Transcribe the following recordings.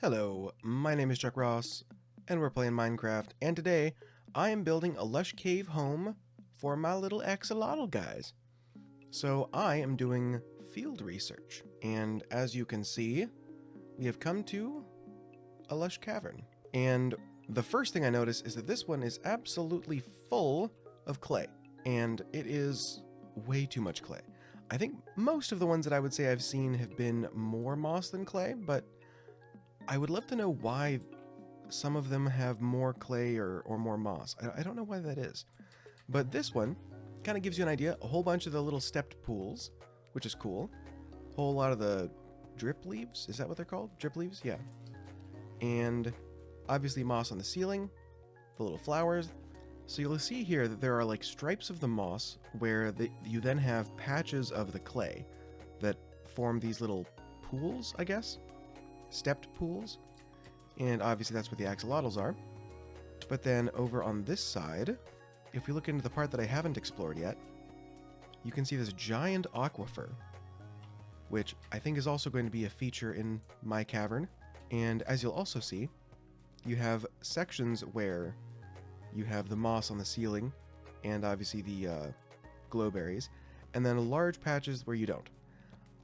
Hello, my name is Chuck Ross, and we're playing Minecraft, and today I am building a lush cave home for my little axolotl guys. So I am doing field research, and as you can see, we have come to a lush cavern. And the first thing I notice is that this one is absolutely full of clay, and it is way too much clay. I think most of the ones that I would say I've seen have been more moss than clay, but I would love to know why some of them have more clay or more moss. I don't know why that is. But this one kind of gives you an idea. A whole bunch of the little stepped pools, which is cool. A whole lot of the drip leaves. Is that what they're called? Drip leaves? Yeah. And obviously moss on the ceiling. The little flowers. So you'll see here that there are like stripes of the moss where you then have patches of the clay that form these little pools, I guess. Stepped pools, and obviously that's where the axolotls are. But then over on this side, if we look into the part that I haven't explored yet, you can see this giant aquifer, which I think is also going to be a feature in my cavern. And as you'll also see, you have sections where you have the moss on the ceiling and obviously the glowberries, and then large patches where you don't.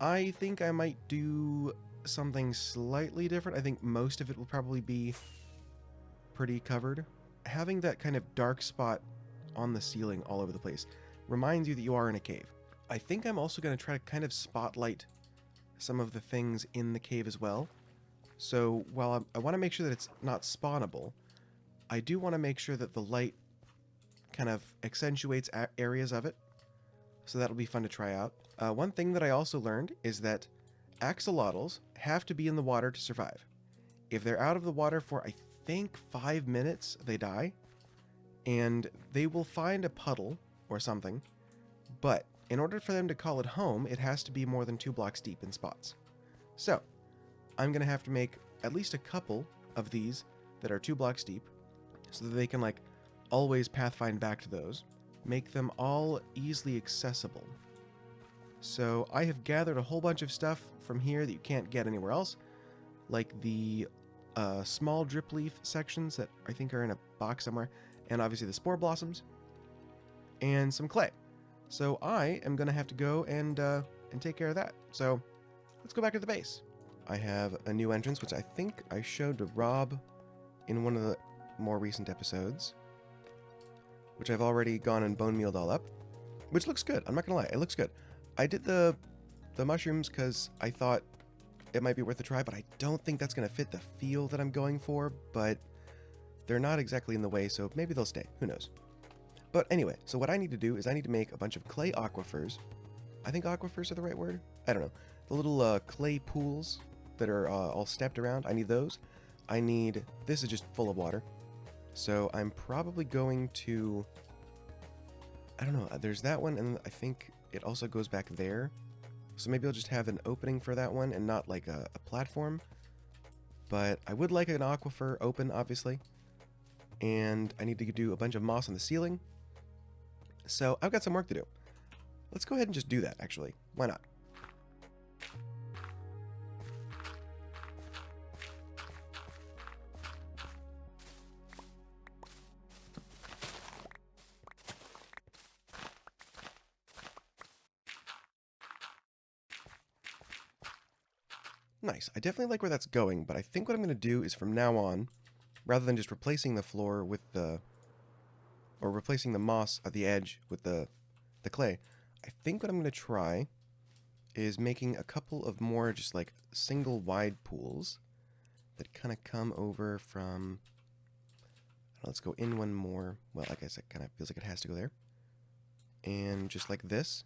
I think I might do something slightly different. I think most of it will probably be pretty covered. Having that kind of dark spot on the ceiling all over the place reminds you that you are in a cave. I think I'm also going to try to kind of spotlight some of the things in the cave as well. So while I want to make sure that it's not spawnable, I do want to make sure that the light kind of accentuates areas of it. So that'll be fun to try out. One thing that I also learned is that axolotls have to be in the water to survive. If they're out of the water for, I think, 5 minutes, they die. And they will find a puddle or something. But in order for them to call it home, it has to be more than 2 blocks deep in spots. So, I'm going to have to make at least a couple of these that are 2 blocks deep, so that they can, like, always pathfind back to those. Make them all easily accessible. So I have gathered a whole bunch of stuff from here that you can't get anywhere else, like the small drip leaf sections that I think are in a box somewhere, and obviously the spore blossoms, and some clay. So I am going to have to go and take care of that. So let's go back to the base. I have a new entrance, which I think I showed to Rob in one of the more recent episodes, which I've already gone and bone mealed all up, which looks good. I'm not going to lie, it looks good. I did the mushrooms because I thought it might be worth a try, but I don't think that's going to fit the feel that I'm going for, but they're not exactly in the way, so maybe they'll stay. Who knows? But anyway, so what I need to do is I need to make a bunch of clay aquifers. I think aquifers are the right word? I don't know. The little clay pools that are all stepped around, I need those. I need... This is just full of water. So I'm probably going to... I don't know. There's that one, and I think it also goes back there. So maybe I'll just have an opening for that one and not like a platform. But I would like an aquifer open, obviously. And I need to do a bunch of moss on the ceiling. So I've got some work to do. Let's go ahead and just do that, actually. Why not? Nice. I definitely like where that's going, but I think what I'm going to do is from now on, rather than just replacing the floor with or replacing the moss at the edge with the clay, I think what I'm going to try is making a couple of more just like single wide pools that kind of come over from, let's go in one more. Well, I guess it kind of feels like it has to go there. And just like this.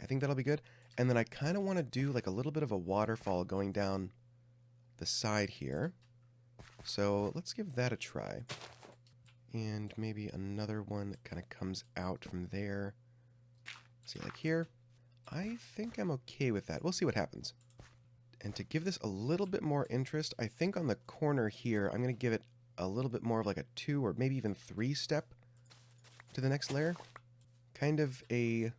I think that'll be good. And then I kind of want to do like a little bit of a waterfall going down the side here. So let's give that a try. And maybe another one that kind of comes out from there. See, like here. I think I'm okay with that. We'll see what happens. And to give this a little bit more interest, I think on the corner here, I'm going to give it a little bit more of like a 2 or maybe even 3 step to the next layer. Kind of a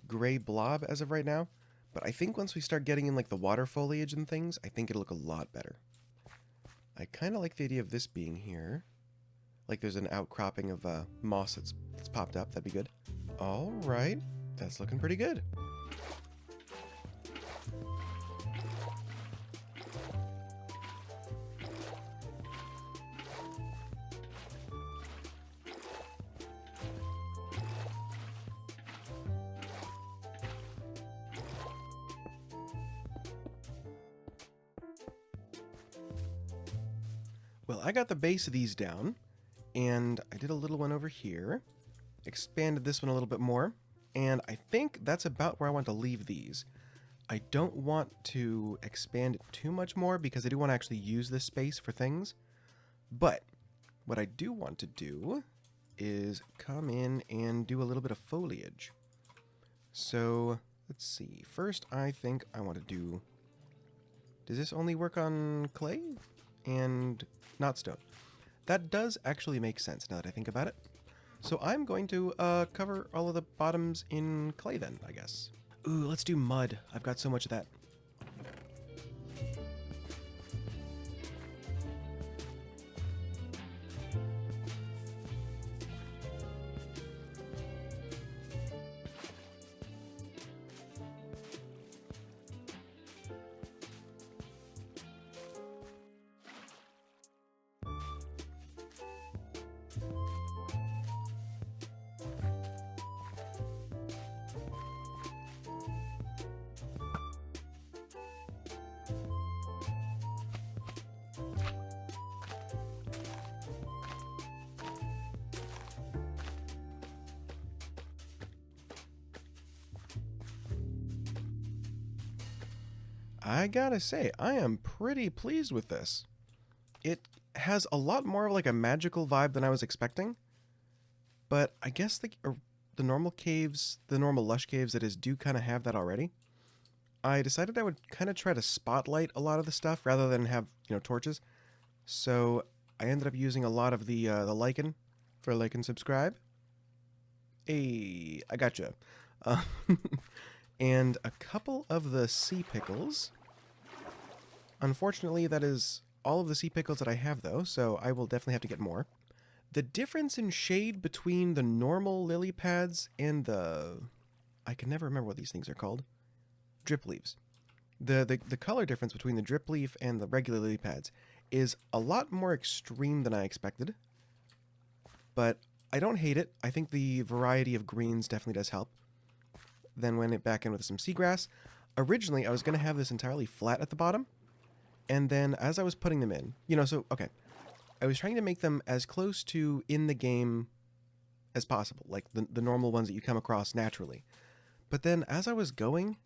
gray blob as of right now. But I think once we start getting in like the water foliage and things, I think it'll look a lot better. I kind of like the idea of this being here. Like there's an outcropping of moss that's popped up. That'd be good. All right. That's looking pretty good. Well, I got the base of these down, and I did a little one over here, expanded this one a little bit more, and I think that's about where I want to leave these. I don't want to expand it too much more because I do want to actually use this space for things, but what I do want to do is come in and do a little bit of foliage. So, let's see. First, I think I want to do... Does this only work on clay? And not stone. That does actually make sense now that I think about it. So I'm going to cover all of the bottoms in clay then, I guess. Ooh, let's do mud. I've got so much of that. I gotta say, I am pretty pleased with this. It has a lot more of like a magical vibe than I was expecting. But I guess the normal caves, the normal lush caves that is do kind of have that already. I decided I would kind of try to spotlight a lot of the stuff rather than have, torches. So I ended up using a lot of the lichen for like and subscribe. Hey, I gotcha. Uh, and a couple of the sea pickles. Unfortunately, that is all of the sea pickles that I have, though, so I will definitely have to get more. The difference in shade between the normal lily pads and the... I can never remember what these things are called. Drip leaves. The color difference between the drip leaf and the regular lily pads is a lot more extreme than I expected. But I don't hate it. I think the variety of greens definitely does help. Then went it back in with some seagrass. Originally, I was going to have this entirely flat at the bottom. And then as I was putting them in, okay. I was trying to make them as close to in the game as possible, like the normal ones that you come across naturally. But then as I was going,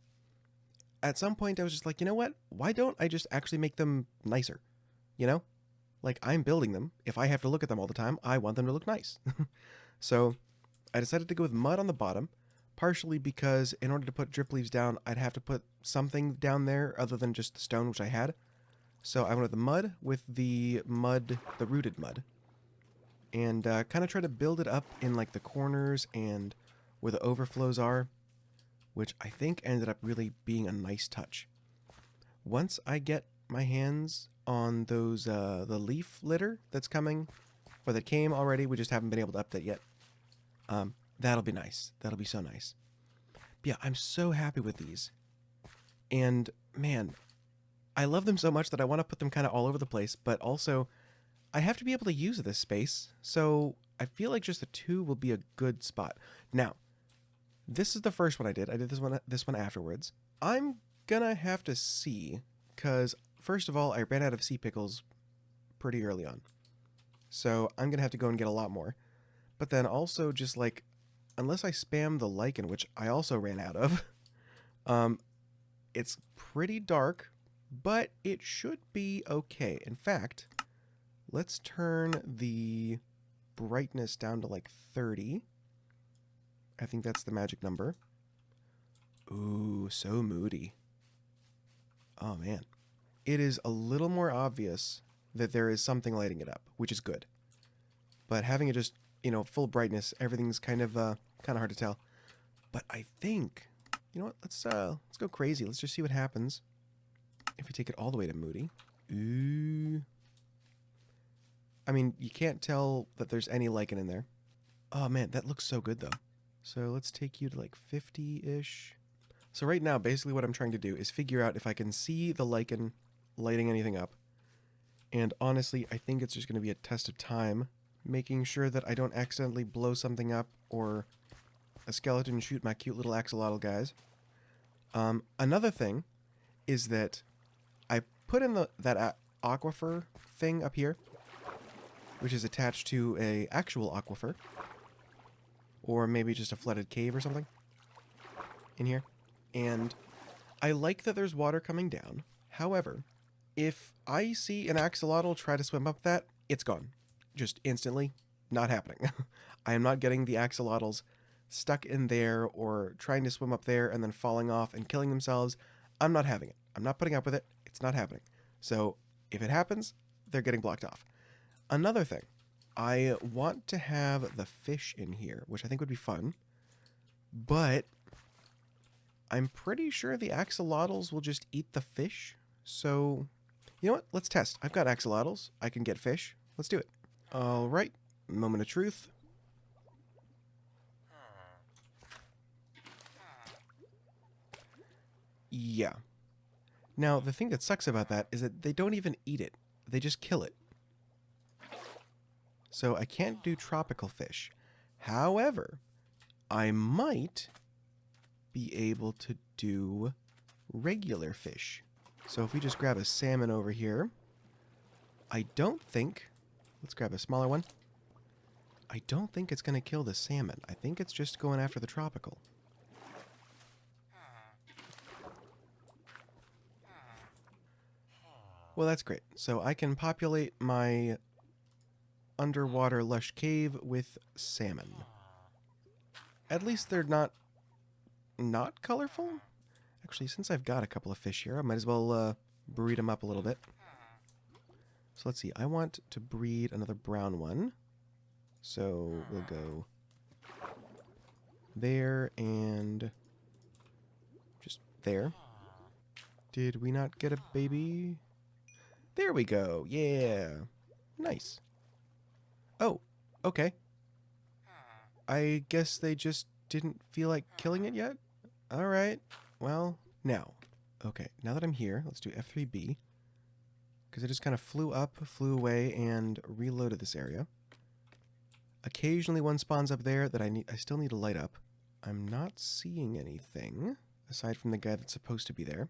at some point I was just like, you know what? Why don't I just actually make them nicer? Like I'm building them. If I have to look at them all the time, I want them to look nice. So I decided to go with mud on the bottom, partially because in order to put drip leaves down, I'd have to put something down there other than just the stone, which I had. So I went with the mud, the rooted mud, and kind of try to build it up in like the corners and where the overflows are, which I think ended up really being a nice touch. Once I get my hands on those, the leaf litter that's coming, or that came already, we just haven't been able to update yet, that'll be nice. That'll be so nice. But yeah, I'm so happy with these. And man, I love them so much that I want to put them kind of all over the place, but also I have to be able to use this space, so I feel like just the two will be a good spot. Now, this is the first one I did. I did this one afterwards. I'm gonna have to see, because first of all, I ran out of sea pickles pretty early on. So I'm gonna have to go and get a lot more. But then also just like, unless I spam the lichen, which I also ran out of, it's pretty dark, but it should be okay. In fact, let's turn the brightness down to like 30. I think that's the magic number. Ooh, so moody. Oh man. It is a little more obvious that there is something lighting it up, which is good. But having it just, full brightness, everything's kind of hard to tell. But I think, you know what? Let's go crazy. Let's just see what happens if we take it all the way to moody. Ooh. I mean, you can't tell that there's any lichen in there. Oh man, that looks so good though. So let's take you to like 50-ish. So right now, basically what I'm trying to do is figure out if I can see the lichen lighting anything up. And honestly, I think it's just going to be a test of time, making sure that I don't accidentally blow something up or a skeleton shoot my cute little axolotl guys. Another thing is that I put in that aquifer thing up here, which is attached to a actual aquifer, or maybe just a flooded cave or something in here. And I like that there's water coming down. However, if I see an axolotl try to swim up that, it's gone. Just instantly. Not happening. I am not getting the axolotls stuck in there or trying to swim up there and then falling off and killing themselves. I'm not having it. I'm not putting up with it. It's not happening. So if it happens, they're getting blocked off. Another thing. I want to have the fish in here, which I think would be fun. But I'm pretty sure the axolotls will just eat the fish. So, you know what? Let's test. I've got axolotls. I can get fish. Let's do it. All right. Moment of truth. Yeah. Now, the thing that sucks about that is that they don't even eat it. They just kill it. So I can't do tropical fish. However, I might be able to do regular fish. So if we just grab a salmon over here, I don't think... Let's grab a smaller one. I don't think it's going to kill the salmon. I think it's just going after the tropical. Well, that's great. So I can populate my underwater lush cave with salmon. At least they're not colorful. Actually, since I've got a couple of fish here, I might as well breed them up a little bit. So let's see. I want to breed another brown one. So we'll go there and just there. Did we not get a baby? There we go. Yeah. Nice. Oh, okay. I guess they just didn't feel like killing it yet? Alright. Well, now. Okay, now that I'm here, let's do F3B. Because I just kind of flew up, flew away, and reloaded this area. Occasionally one spawns up there that I still need to light up. I'm not seeing anything, aside from the guy that's supposed to be there.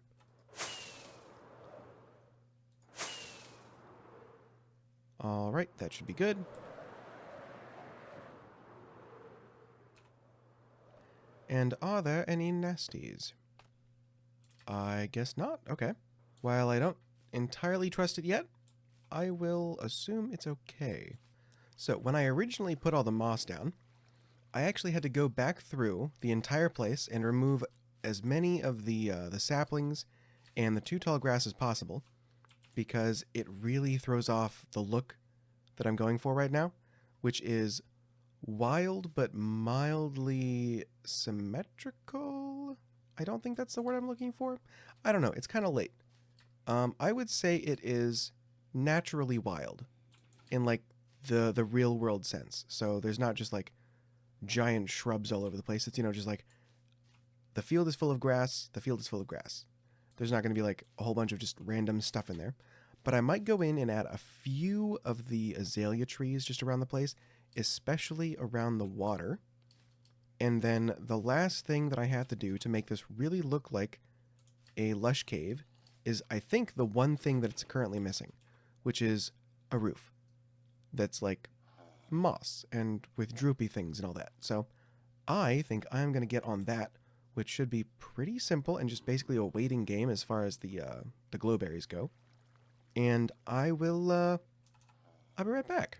Alright, that should be good. And are there any nasties? I guess not. Okay. While I don't entirely trust it yet, I will assume it's okay. So, when I originally put all the moss down, I actually had to go back through the entire place and remove as many of the saplings and the too tall grass as possible, because it really throws off the look that I'm going for right now, which is wild but mildly symmetrical. I don't think that's the word I'm looking for. I don't know. It's kind of late. I would say it is naturally wild in like the real world sense. So there's not just like giant shrubs all over the place. It's, you know, just like the field is full of grass. The field is full of grass. There's not going to be like a whole bunch of just random stuff in there. But I might go in and add a few of the azalea trees just around the place, especially around the water. And then the last thing that I have to do to make this really look like a lush cave is, I think, the one thing that it's currently missing, which is a roof that's like moss and with droopy things and all that. So I think I'm going to get on that, which should be pretty simple and just basically a waiting game as far as the glowberries go. And I will, I'll be right back.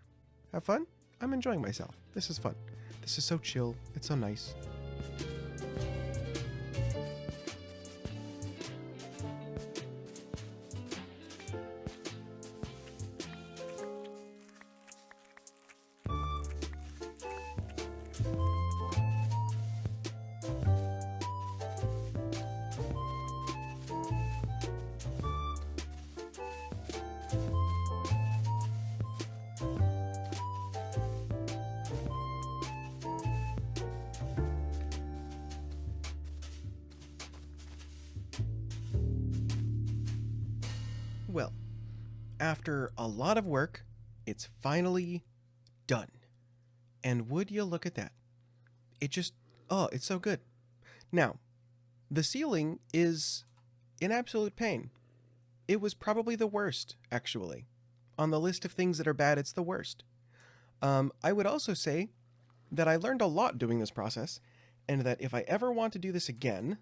Have fun? I'm enjoying myself. This is fun. This is so chill. It's so nice. After a lot of work, it's finally done. And would you look at that? It just, oh, it's so good. Now, the ceiling is an absolute pain. It was probably the worst, actually. On the list of things that are bad, it's the worst. I would also say that I learned a lot doing this process, and that if I ever want to do this again,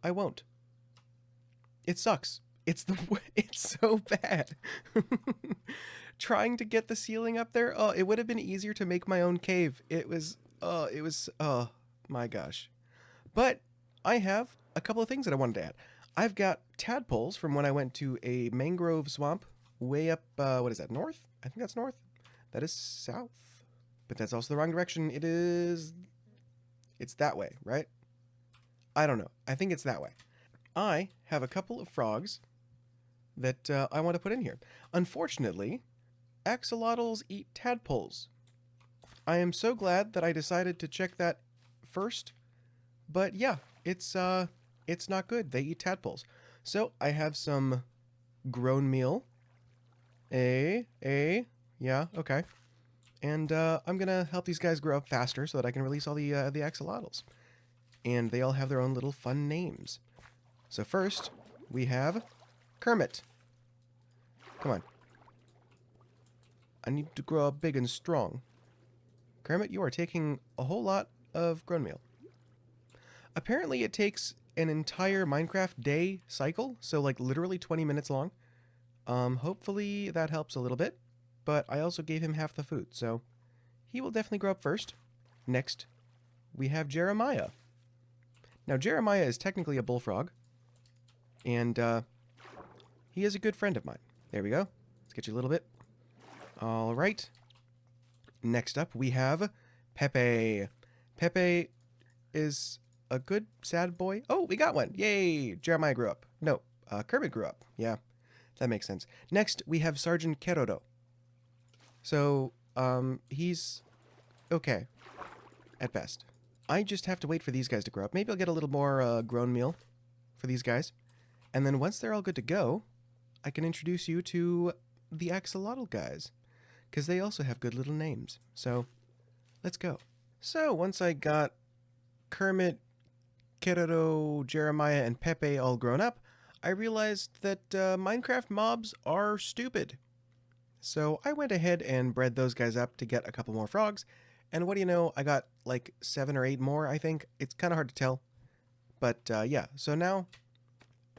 I won't. It sucks. It's so bad. Trying to get the ceiling up there, oh, it would have been easier to make my own cave. Oh my gosh. But I have a couple of things that I wanted to add. I've got tadpoles from when I went to a mangrove swamp way up, what is that, north? I think that's north. That is south. But that's also the wrong direction. It's that way, right? I don't know. I think it's that way. I have a couple of frogs that I want to put in here. Unfortunately, axolotls eat tadpoles. I am so glad that I decided to check that first. But yeah, it's not good. They eat tadpoles. So I have some grown meal. Yeah, okay. And I'm gonna help these guys grow up faster so that I can release all the axolotls. And they all have their own little fun names. So first, we have Kermit. Come on. I need to grow up big and strong. Kermit, you are taking a whole lot of grown meal. Apparently it takes an entire Minecraft day cycle, so like literally 20 minutes long. Hopefully that helps a little bit, but I also gave him half the food, so he will definitely grow up first. Next, we have Jeremiah. Now Jeremiah is technically a bullfrog, and he is a good friend of mine. There we go. Let's get you a little bit. All right. Next up, we have Pepe. Pepe is a good sad boy. Oh, we got one. Yay. Jeremiah grew up. No, Kermit grew up. Yeah, that makes sense. Next, we have Sergeant Kerodo. So, he's okay at best. I just have to wait for these guys to grow up. Maybe I'll get a little more grown meal for these guys. And then once they're all good to go, I can introduce you to the axolotl guys, because they also have good little names. So, let's go. So, once I got Kermit, Kerodo, Jeremiah, and Pepe all grown up, I realized that Minecraft mobs are stupid. So I went ahead and bred those guys up to get a couple more frogs, and what do you know, I got like 7 or 8 more, I think. It's kind of hard to tell. But yeah, so now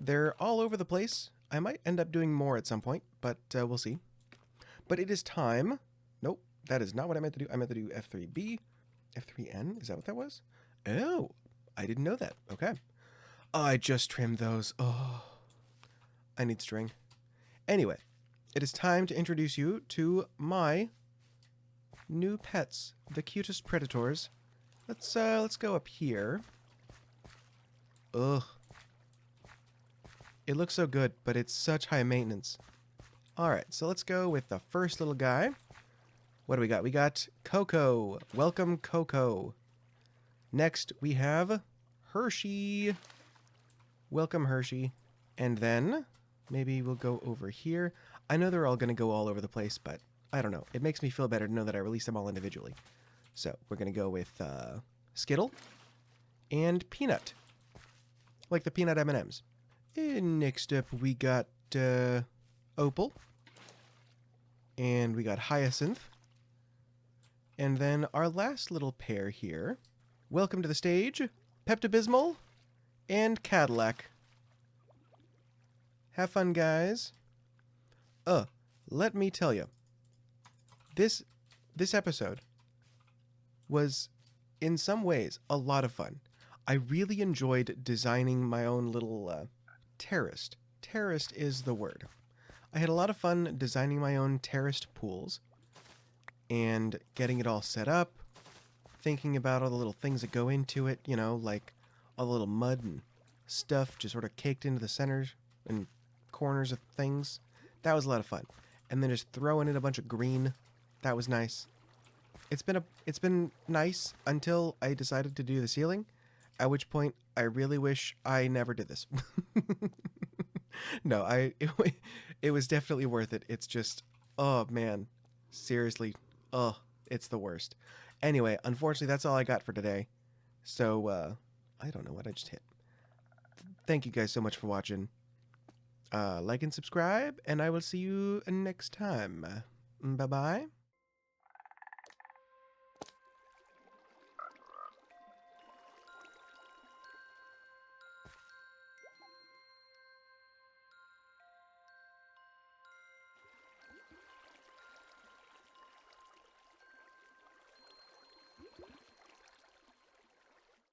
they're all over the place. I might end up doing more at some point, but we'll see. But it is time. Nope, that is not what I meant to do. I meant to do F3B. F3N? Is that what that was? Oh, I didn't know that. Okay. I just trimmed those. Oh, I need string. Anyway, it is time to introduce you to my new pets, the cutest predators. Let's go up here. Ugh. It looks so good, but it's such high maintenance. Alright, so let's go with the first little guy. What do we got? We got Coco. Welcome, Coco. Next, we have Hershey. Welcome, Hershey. And then, maybe we'll go over here. I know they're all going to go all over the place, but I don't know. It makes me feel better to know that I released them all individually. So, we're going to go with Skittle and Peanut. Like the peanut M&Ms. And next up, we got Opal. And we got Hyacinth. And then our last little pair here. Welcome to the stage, Pepto-Bismol and Cadillac. Have fun, guys. Let me tell you. This episode was, in some ways, a lot of fun. I really enjoyed designing my own little terraced. Terraced is the word. I had a lot of fun designing my own terraced pools and getting it all set up, thinking about all the little things that go into it, you know, like all the little mud and stuff just sort of caked into the centers and corners of things. That was a lot of fun. And then just throwing in a bunch of green. That was nice. It's been nice until I decided to do the ceiling, at which point I really wish I never did this. No, it was definitely worth it. It's just, oh man, seriously, oh, it's the worst. Anyway, unfortunately, that's all I got for today. So, I don't know what I just hit. Thank you guys so much for watching. Like and subscribe, and I will see you next time. Bye-bye.